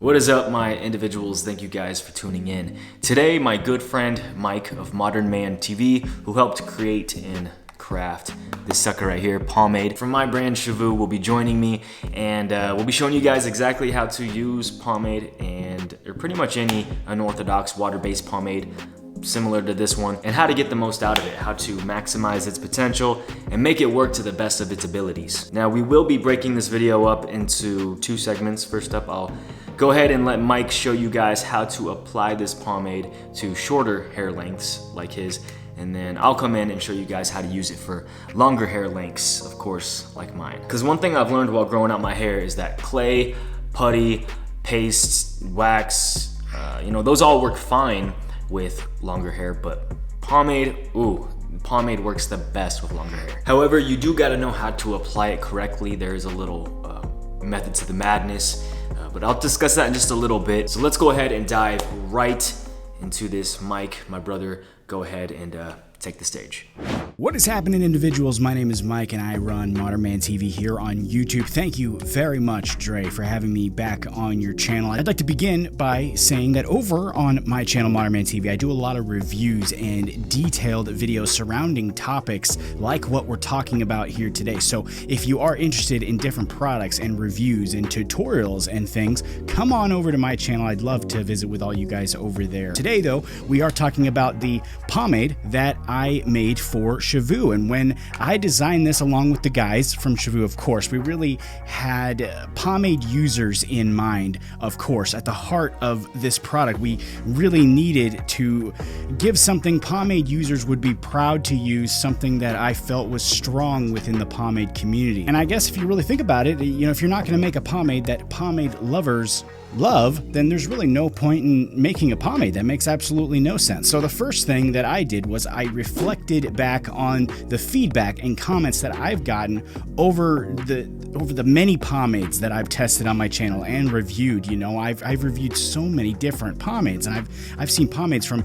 What is up, my individuals? Thank you guys for tuning in. Today, my good friend Mike of Modern Man TV, who helped create and craft this sucker right here, pomade, from my brand Shavu, will be joining me, and we'll be showing you guys exactly how to use pomade or pretty much any unorthodox water-based pomade similar to this one, and how to get the most out of it, how to maximize its potential and make it work to the best of its abilities. Now, we will be breaking this video up into two segments. First up, I'll go ahead and let Mike show you guys how to apply this pomade to shorter hair lengths like his, and then I'll come in and show you guys how to use it for longer hair lengths, of course, like mine. Because one thing I've learned while growing out my hair is that clay, putty, paste, wax, those all work fine with longer hair, but pomade works the best with longer hair. However, you do gotta know how to apply it correctly. There is a little method to the madness, but I'll discuss that in just a little bit. So let's go ahead and dive right into this. Mike, my brother, go ahead and take the stage. What is happening, individuals? My name is Mike and I run Modern Man TV here on YouTube. Thank you very much, Dre, for having me back on your channel. I'd like to begin by saying that over on my channel, Modern Man TV, I do a lot of reviews and detailed videos surrounding topics like what we're talking about here today. So if you are interested in different products and reviews and tutorials and things, come on over to my channel. I'd love to visit with all you guys over there. Today, though, we are talking about the pomade that I made for Shavu, and when I designed this along with the guys from Shavu, of course, we really had pomade users in mind. Of course, at the heart of this product, we really needed to give something pomade users would be proud to use, something that I felt was strong within the pomade community. And I guess if you really think about it, if you're not going to make a pomade that pomade lovers love, then there's really no point in making a pomade. That makes absolutely no sense. So the first thing that I did was I reflected back on the feedback and comments that I've gotten over the many pomades that I've tested on my channel and reviewed. I've reviewed so many different pomades, and I've seen pomades from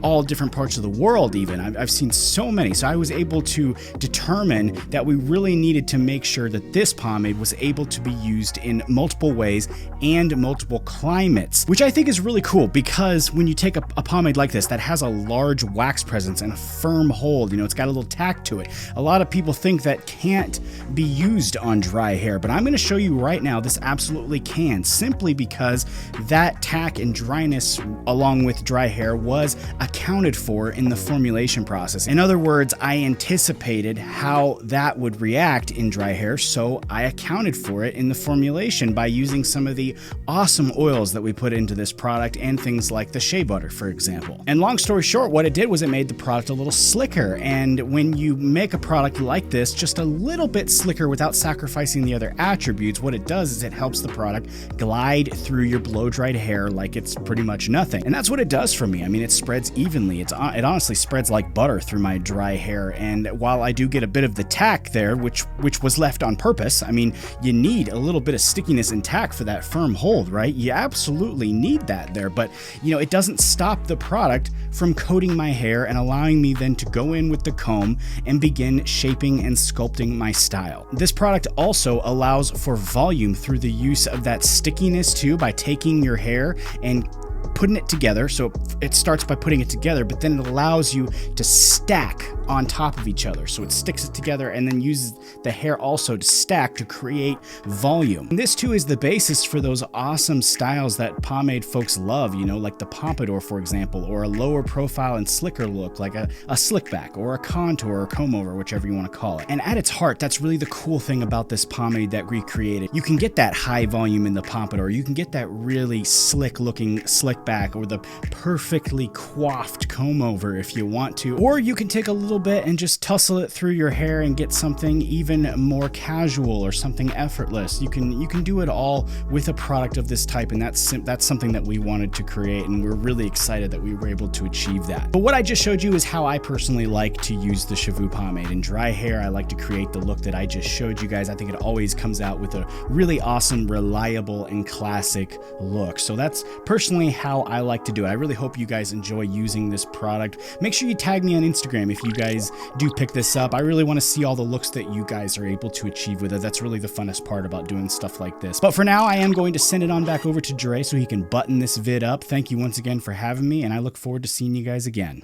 all different parts of the world. Even I've seen so many. So I was able to determine that we really needed to make sure that this pomade was able to be used in multiple ways and multiple climates, which I think is really cool, because when you take a pomade like this that has a large wax presence and a firm hold, it's got a little tack to it. A lot of people think that can't be used on dry hair, but I'm going to show you right now this absolutely can, simply because that tack and dryness along with dry hair was accounted for in the formulation process. In other words, I anticipated how that would react in dry hair, so I accounted for it in the formulation by using some of the awesome oils that we put into this product and things like the shea butter, for example. And long story short, what it did was it made the product a little slicker. And when you make a product like this just a little bit slicker without sacrificing the other attributes, what it does is it helps the product glide through your blow-dried hair like it's pretty much nothing. And that's what it does for me. I mean, it spreads evenly. It honestly spreads like butter through my dry hair. And while I do get a bit of the tack there, which was left on purpose, I mean, you need a little bit of stickiness and tack for that firm hold, right? You absolutely need that there, but it doesn't stop the product from coating my hair and allowing me then to go in with the comb and begin shaping and sculpting my style. This product also allows for volume through the use of that stickiness too, by taking your hair and putting it together. So it starts by putting it together, but then it allows you to stack on top of each other. So it sticks it together and then uses the hair also to stack to create volume. And this too is the basis for those awesome styles that pomade folks love, like the pompadour, for example, or a lower profile and slicker look like a slick back or a contour or comb over, whichever you want to call it. And at its heart, that's really the cool thing about this pomade that we created. You can get that high volume in the pompadour. You can get that really slick looking slick back or the perfectly coiffed comb over if you want to, or you can take a little bit and just tussle it through your hair and get something even more casual or something effortless. You can do it all with a product of this type, and that's something that we wanted to create, and we're really excited that we were able to achieve that. But what I just showed you is how I personally like to use the Shavu pomade. In dry hair, I like to create the look that I just showed you guys. I think it always comes out with a really awesome, reliable, and classic look. So that's personally how how I like to do it. I really hope you guys enjoy using this product. Make sure you tag me on Instagram if you guys do pick this up. I really want to see all the looks that you guys are able to achieve with it. That's really the funnest part about doing stuff like this. But for now, I am going to send it on back over to Dre so he can button this vid up. Thank you once again for having me, and I look forward to seeing you guys again.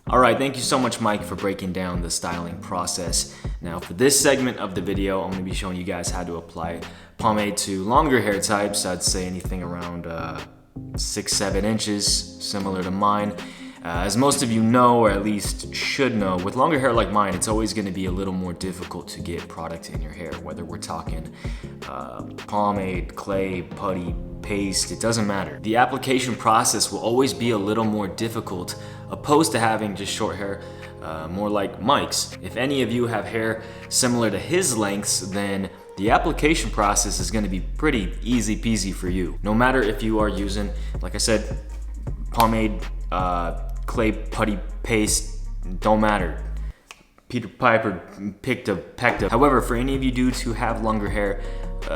All right, thank you so much, Mike, for breaking down the styling process. Now, for this segment of the video, I'm going to be showing you guys how to apply pomade to longer hair types. I'd say anything around 6-7 inches, similar to mine. As most of you know, or at least should know, with longer hair like mine, it's always going to be a little more difficult to get product in your hair, whether we're talking pomade, clay, putty, paste, it doesn't matter. The application process will always be a little more difficult opposed to having just short hair, more like Mike's. If any of you have hair similar to his lengths, then the application process is going to be pretty easy peasy for you. No matter if you are using, like I said, pomade, clay, putty, paste, don't matter. Peter Piper picked a pecked up. However, for any of you dudes who have longer hair,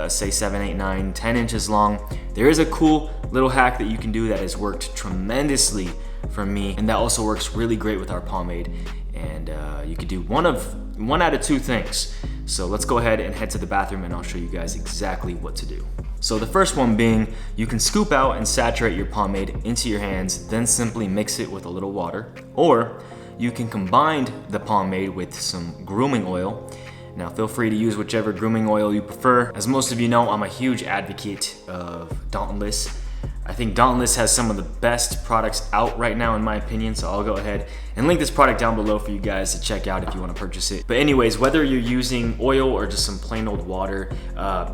say 7, 8, 9, 10 inches long, there is a cool little hack that you can do that has worked tremendously for me, and that also works really great with our pomade. And you could do one out of two things. So let's go ahead and head to the bathroom and I'll show you guys exactly what to do. So the first one being, you can scoop out and saturate your pomade into your hands, then simply mix it with a little water. Or you can combine the pomade with some grooming oil. Now feel free to use whichever grooming oil you prefer. As most of you know, I'm a huge advocate of Dauntless. I think Dauntless has some of the best products out right now in my opinion, so I'll go ahead and link this product down below for you guys to check out if you want to purchase it. But anyways, whether you're using oil or just some plain old water,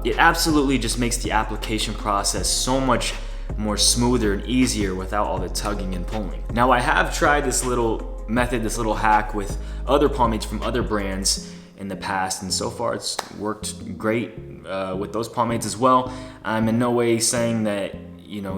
it absolutely just makes the application process so much more smoother and easier without all the tugging and pulling. Now I have tried this little method, this little hack with other pomades from other brands in the past, and so far it's worked great with those pomades as well. I'm in no way saying that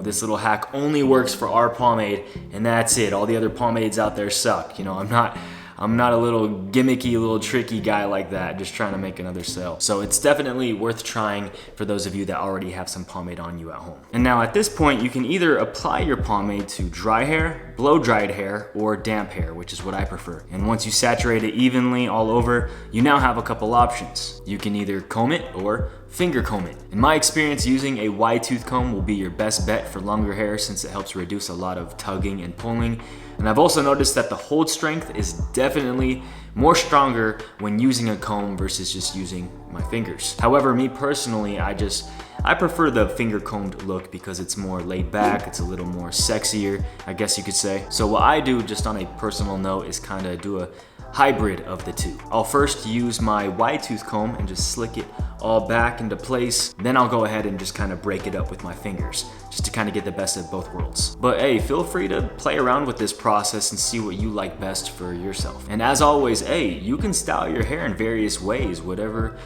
this little hack only works for our pomade and that's it. All the other pomades out there suck. I'm not a little gimmicky, little tricky guy like that, just trying to make another sale. So it's definitely worth trying for those of you that already have some pomade on you at home. And now at this point, you can either apply your pomade to dry hair, blow-dried hair, or damp hair, which is what I prefer. And once you saturate it evenly all over, you now have a couple options. You can either comb it or finger comb it. In my experience, using a wide tooth comb will be your best bet for longer hair since it helps reduce a lot of tugging and pulling. And I've also noticed that the hold strength is definitely more stronger when using a comb versus just using my fingers. However, me personally, I prefer the finger combed look because it's more laid back, it's a little more sexier, I guess you could say. So what I do, just on a personal note, is kind of do a hybrid of the two. I'll first use my wide tooth comb and just slick it all back into place. Then I'll go ahead and just kind of break it up with my fingers, just to kind of get the best of both worlds. But hey, feel free to play around with this process and see what you like best for yourself. And as always, hey, you can style your hair in various ways, whatever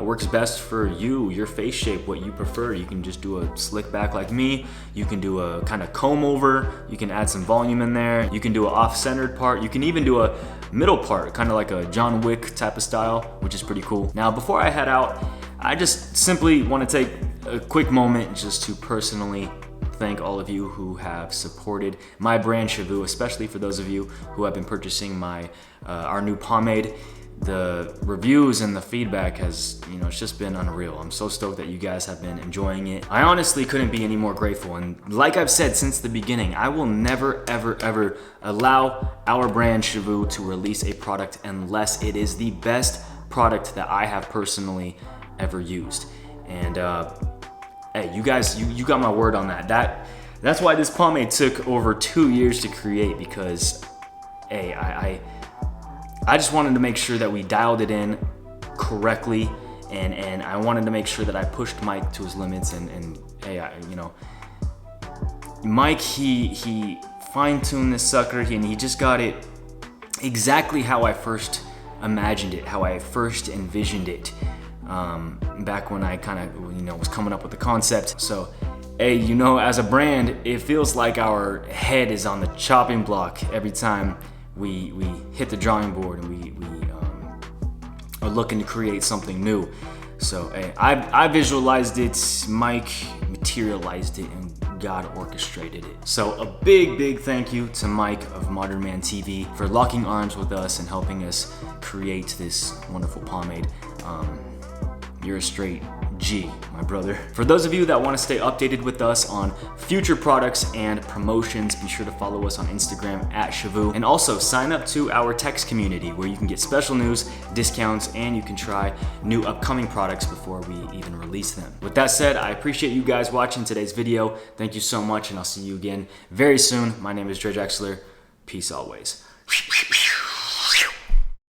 works best for you, your face shape, what you prefer. You can just do a slick back like me. You can do a kind of comb over. You can add some volume in there. You can do an off-centered part. You can even do a middle part, kind of like a John Wick type of style, which is pretty cool. Now, before I head out, I just simply want to take a quick moment just to personally thank all of you who have supported my brand Shavu, especially for those of you who have been purchasing our new pomade. The reviews and the feedback has, it's just been unreal. I'm so stoked that you guys have been enjoying it. I honestly couldn't be any more grateful. And like I've said since the beginning, I will never, ever, ever allow our brand Shavu to release a product unless it is the best product that I have personally ever used. And hey, you guys, you got my word on that. That's why this pomade took over 2 years to create, because hey, I just wanted to make sure that we dialed it in correctly, and I wanted to make sure that I pushed Mike to his limits. And hey, Mike, he fine-tuned this sucker, and he just got it exactly how I first imagined it, how I first envisioned it, back when I kind of was coming up with the concept. So hey, as a brand, it feels like our head is on the chopping block every time we hit the drawing board and we are looking to create something new. So hey, I visualized it, Mike materialized it, and God orchestrated it. So a big thank you to Mike of Modern Man TV for locking arms with us and helping us create this wonderful pomade. You're a straight G, my brother. For those of you that want to stay updated with us on future products and promotions, be sure to follow us on Instagram @Shavu, and also sign up to our text community where you can get special news, discounts, and you can try new upcoming products before we even release them. With that said, I appreciate you guys watching today's video. Thank you so much, and I'll see you again very soon. My name is Drexler. Peace always.